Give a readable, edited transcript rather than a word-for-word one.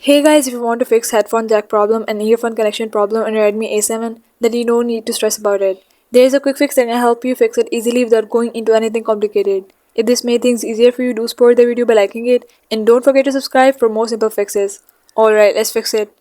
Hey guys, if you want to fix headphone jack problem and earphone connection problem on your Redmi A7, then you don't need to stress about it. There is a quick fix that can help you fix it easily without going into anything complicated. If this made things easier for you, do support the video by liking it and don't forget to subscribe for more simple fixes. Alright, let's fix it.